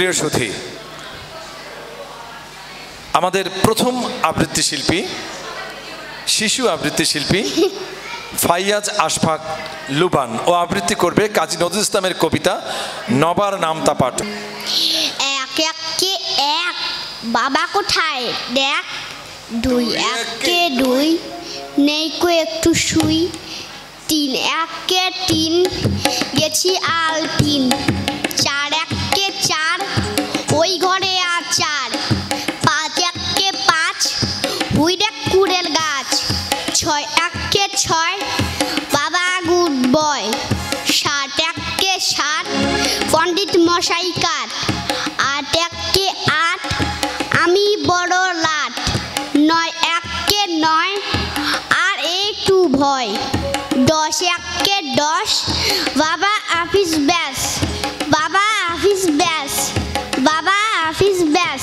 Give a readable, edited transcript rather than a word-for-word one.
প্রিয় সুধী, আমাদের প্রথম আবৃত্তি শিল্পী, শিশু আবৃত্তি শিল্পী ফাইয়াজ আশফাক লুবান ও আবৃত্তি করবে কাজী নজরুল ইসলামের কবিতা নবার নাম তাপাট। এক একে এক, বাবা কোথায় দেখ, দুই একে দুই, নেই কো একটু শুই, তিন একে তিন, গেছি আলপিন, চার একে চার, ওই ঘরে আর চার, পাঁচ একে পাঁচ, হুই দেখ কুড়েল গাছ, ছয় একে ছয়, বাবা গুড বয়, সাত একে সাত, পণ্ডিত মশাই কাঠ, আট একে আট, আমি বড় লাট, নয় একে নয়, আর একটু ভয়, দশ একে দশ, বাবা আফিস ব্যাস, বাবা আফিস ব্যাস, বাবা আফিস ব্যাস।